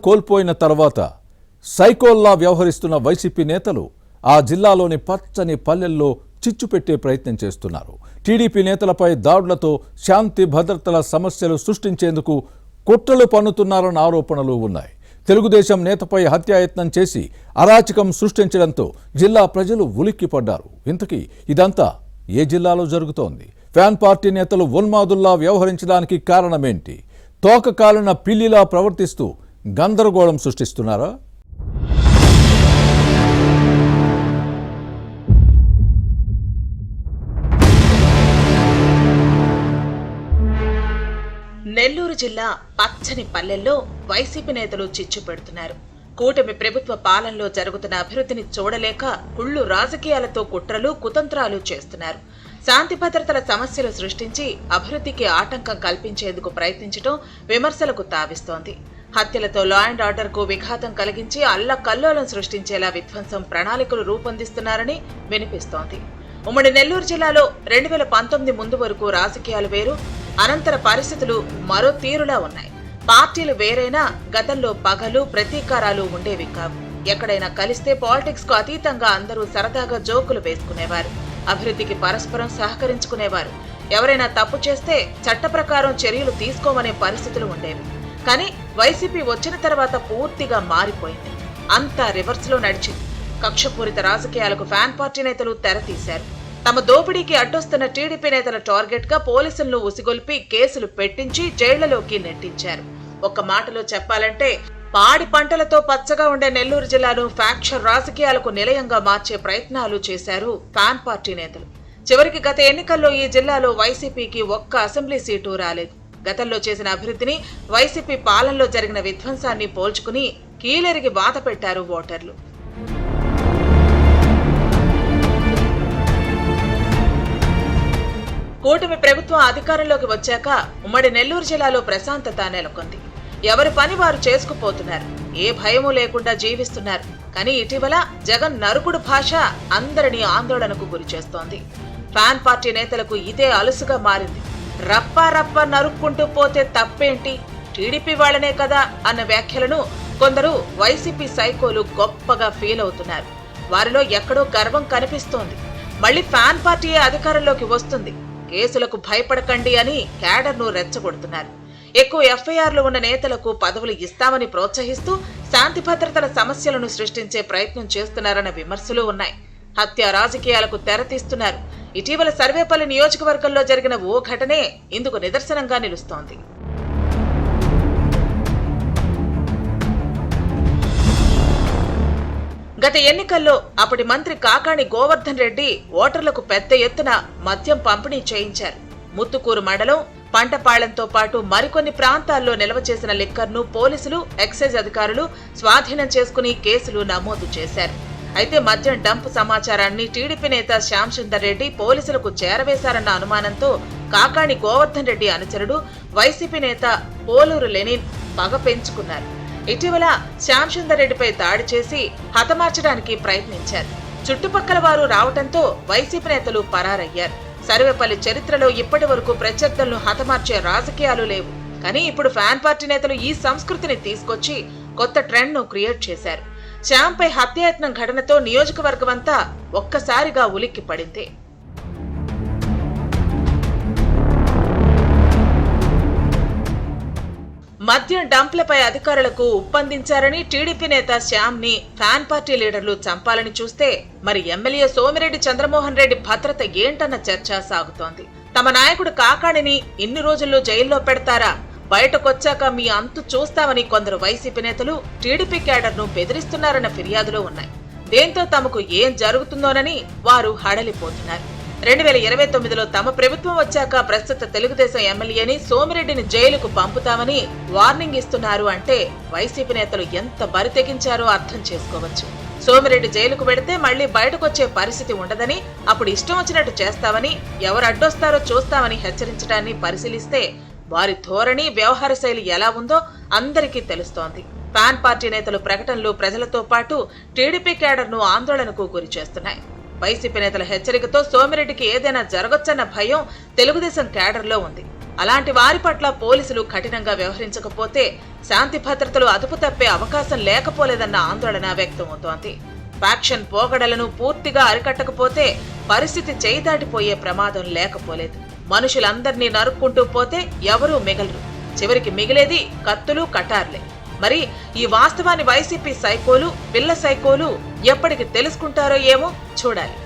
కోల్పోయిన తర్వాత సైకోల్లా వ్యవహరిస్తున్న వైసీపీ నేతలు ఆ జిల్లాలోని పచ్చని పల్లెల్లో చిచ్చు పెట్టే ప్రయత్నం చేస్తున్నారు. టీడీపీ నేతలపై దాడులతో శాంతి భద్రతల సమస్యలు సృష్టించేందుకు కుట్రలు పన్నుతున్నారన్న ఆరోపణలు ఉన్నాయి. తెలుగుదేశం నేతపై హత్యాయత్నం చేసి అరాచకం సృష్టించడంతో జిల్లా ప్రజలు ఉలిక్కిపడ్డారు. ఇంతకీ ఇదంతా ఏ జిల్లాలో జరుగుతోంది? ఫ్యాన్ పార్టీ నేతలు ఉన్మాదుల్లా వ్యవహరించడానికి కారణమేంటి? తోక కాలిన పిల్లిలా ప్రవర్తిస్తూ గందరగోళం సృష్టిస్తున్నారా? నెల్లూరు జిల్లా పచ్చని పల్లెల్లో వైసీపీ నేతలు చిచ్చు పెడుతున్నారు. కూటమి ప్రభుత్వ పాలనలో జరుగుతున్న అభివృద్ధిని చూడలేక కుళ్ళు రాజకీయాలతో కుట్రలు కుతంత్రాలు చేస్తున్నారు. శాంతి భద్రతల సమస్యలు సృష్టించి అభివృద్ధికి ఆటంకం కల్పించేందుకు ప్రయత్నించడం విమర్శలకు తావిస్తోంది. హత్యలతో లా అండ్ ఆర్డర్ కు విఘాతం కలిగించి అల్లకల్లోలం సృష్టించేలా విధ్వంసం ప్రణాళికలు రూపొందిస్తున్నారని వినిపిస్తోంది. ఉమ్మడి నెల్లూరు జిల్లాలో 2019 ముందు వరకు రాజకీయాలు వేరు, అనంతర పరిస్థితులు మరో తీరులా ఉన్నాయి. పార్టీలు వేరైనా గతంలో పగలు ప్రతీకారాలు ఉండేవి కావు. ఎక్కడైనా కలిస్తే పాలిటిక్స్ కు అతీతంగా అందరూ సరదాగా జోకులు వేసుకునేవారు. అభివృద్ధికి పరస్పరం సహకరించుకునేవారు. ఎవరైనా తప్పు చేస్తే చట్ట ప్రకారం చర్యలు తీసుకోమనే పరిస్థితులు ఉండేవి. కానీ వైసీపీ వచ్చిన తర్వాత పూర్తిగా మారిపోయింది. అంతా రివర్స్ లో నడిచింది. కక్షపూరిత రాజకీయాలకు ఫ్యాన్ పార్టీ నేతలు తెరతీశారు. తమ దోపిడీకి అడ్డొస్తున్న టీడీపీ నేతల టార్గెట్ గా పోలీసులను ఉసిగొల్పి కేసులు పెట్టించి జైళ్లలోకి నెట్టించారు. ఒక్క మాటలో చెప్పాలంటే పాడి పంటలతో పచ్చగా ఉండే నెల్లూరు జిల్లాను ఫ్యాక్షన్ రాజకీయాలకు నిలయంగా మార్చే ప్రయత్నాలు చేశారు ఫ్యాన్ పార్టీ నేతలు. చివరికి గత ఎన్నికల్లో ఈ జిల్లాలో వైసీపీకి ఒక్క అసెంబ్లీ సీటు రాలేదు. గతంలో చేసిన అభివృద్ధిని వైసీపీ పాలనలో జరిగిన విధ్వంసాన్ని పోల్చుకుని కీలెరిగి బాధ పెట్టారు ఓటర్లు. కూటమి ప్రభుత్వం అధికారంలోకి వచ్చాక ఉమ్మడి నెల్లూరు జిల్లాలో ప్రశాంతత నెలకొంది. ఎవరి పని వారు చేసుకుపోతున్నారు. ఏ భయమూ లేకుండా జీవిస్తున్నారు. కానీ ఇటీవల జగన్ నరుకుడు భాష అందరినీ ఆందోళనకు గురిచేస్తోంది. ఫ్యాన్ పార్టీ నేతలకు ఇదే అలుసుగా మారింది. రప్పా రప్ప నరుక్కుంటూ పోతే తప్పేంటి, టీడీపీ వాళ్లనే కదా అన్న వ్యాఖ్యలను కొందరు వైసీపీ సైకోలు గొప్పగా ఫీల్ అవుతున్నారు. వారిలో ఎక్కడో గర్వం కనిపిస్తోంది. మళ్లీ ఫ్యాన్ పార్టీయే అధికారంలోకి వస్తుంది, కేసులకు భయపడకండి అని క్యాడర్ను రెచ్చగొడుతున్నారు. ఎక్కువ ఎఫ్ఐఆర్లు ఉన్న నేతలకు పదవులు ఇస్తామని ప్రోత్సహిస్తూ శాంతి భద్రతల సమస్యలను సృష్టించే ప్రయత్నం చేస్తున్నారన్న విమర్శలు ఉన్నాయి. హత్య రాజకీయాలకు తెరతీస్తున్నారు. ఇటీవల సర్వేపల్లి నియోజకవర్గంలో జరిగిన ఓ ఘటనే ఇందుకు నిదర్శనంగా నిలుస్తోంది. గత ఎన్నికల్లో అప్పటి మంత్రి కాకాణి గోవర్ధన్ రెడ్డి ఓటర్లకు పెద్ద ఎత్తున మద్యం పంపిణీ చేయించారు. ముత్తుకూరు మండలం పంటపాళెంతో పాటు మరికొన్ని ప్రాంతాల్లో నిల్వ చేసిన లిక్కర్ను పోలీసులు, ఎక్సైజ్ అధికారులు స్వాధీనం చేసుకుని కేసులు నమోదు చేశారు. అయితే మద్యం డంప్ సమాచారాన్ని టీడీపీ నేత శ్యామ్ సుందర్ రెడ్డి పోలీసులకు చేరవేశారన్న అనుమానంతో కాకాణి గోవర్ధన్ రెడ్డి అనుచరుడు వైసీపీ నేత పోలూరు లెనిన్ పగ పెంచుకున్నారు. ఇటీవల శ్యామ్ సుందర్ రెడ్డిపై దాడి చేసి హతమార్చడానికి ప్రయత్నించారు. చుట్టుపక్కల వారు రావడంతో వైసీపీ నేతలు పరారయ్యారు. సర్వేపల్లి చరిత్రలో ఇప్పటి వరకు ప్రత్యర్థులను హతమార్చే రాజకీయాలు లేవు. కానీ ఇప్పుడు ఫ్యాన్ పార్టీ నేతలు ఈ సంస్కృతిని తీసుకొచ్చి కొత్త ట్రెండ్ ను క్రియేట్ చేశారు. శ్యామ్ పై హత్యాయత్నం ఘటనతో నియోజకవర్గమంతా ఒక్కసారిగా ఉలిక్కి పడింది. మద్యం డంప్లపై అధికారులకు ఉప్పందించారని టీడీపీ నేత శ్యామ్ ని ఫ్యాన్ పార్టీ లీడర్లు చంపాలని చూస్తే మరి ఎమ్మెల్యే సోమిరెడ్డి చంద్రమోహన్ రెడ్డి భద్రత ఏంటన్న చర్చ సాగుతోంది. తమ నాయకుడు కాకాణిని ఇన్ని రోజుల్లో జైల్లో పెడతారా, బయటకొచ్చాక మీ అంతు చూస్తామని కొందరు వైసీపీ నేతలు టీడీపీ క్యాడర్ను బెదిరిస్తున్నారన్న ఫిర్యాదులు ఉన్నాయి. దీంతో తమకు ఏం జరుగుతుందోనని వారు హడలిపోతున్నారు. 2029లో తమ ప్రభుత్వం వచ్చాక ప్రస్తుత తెలుగుదేశం ఎమ్మెల్యేని సోమిరెడ్డిని జైలుకు పంపుతామని వార్నింగ్ ఇస్తున్నారు అంటే వైసీపీ నేతలు ఎంత బరి తెగించారో అర్థం చేసుకోవచ్చు. సోమిరెడ్డి జైలుకు వెడితే మళ్లీ బయటకొచ్చే పరిస్థితి ఉండదని, అప్పుడు ఇష్టం వచ్చినట్టు చేస్తామని, ఎవరు అడ్డొస్తారో చూస్తామని హెచ్చరించడాన్ని పరిశీలిస్తే వారి ధోరణి, వ్యవహార శైలి ఎలా ఉందో అందరికీ తెలుస్తోంది. ఫ్యాన్ పార్టీ నేతలు ప్రకటనలు ప్రజలతో పాటు టీడీపీ క్యాడర్ను ఆందోళనకు గురి చేస్తున్నాయి. వైసీపీ నేతల హెచ్చరికతో సోమిరెడ్డికి ఏదైనా జరగొచ్చన్న భయం తెలుగుదేశం క్యాడర్లో ఉంది. అలాంటి వారి పట్ల పోలీసులు కఠినంగా వ్యవహరించకపోతే శాంతి భద్రతలు అదుపు తప్పే అవకాశం లేకపోలేదన్న ఆందోళన వ్యక్తమవుతోంది. ఫ్యాక్షన్ పోగడలను పూర్తిగా అరికట్టకపోతే పరిస్థితి చేయి దాటిపోయే ప్రమాదం లేకపోలేదు. మనుషులందర్నీ నరుక్కుంటూ పోతే ఎవరూ మిగలరు. చివరికి మిగిలేది కత్తులు, కటార్లే. మరి ఈ వాస్తవాన్ని వైసీపీ సైకోలు, పిల్ల సైకోలు ఎప్పటికి తెలుసుకుంటారో ఏమో చూడాలి.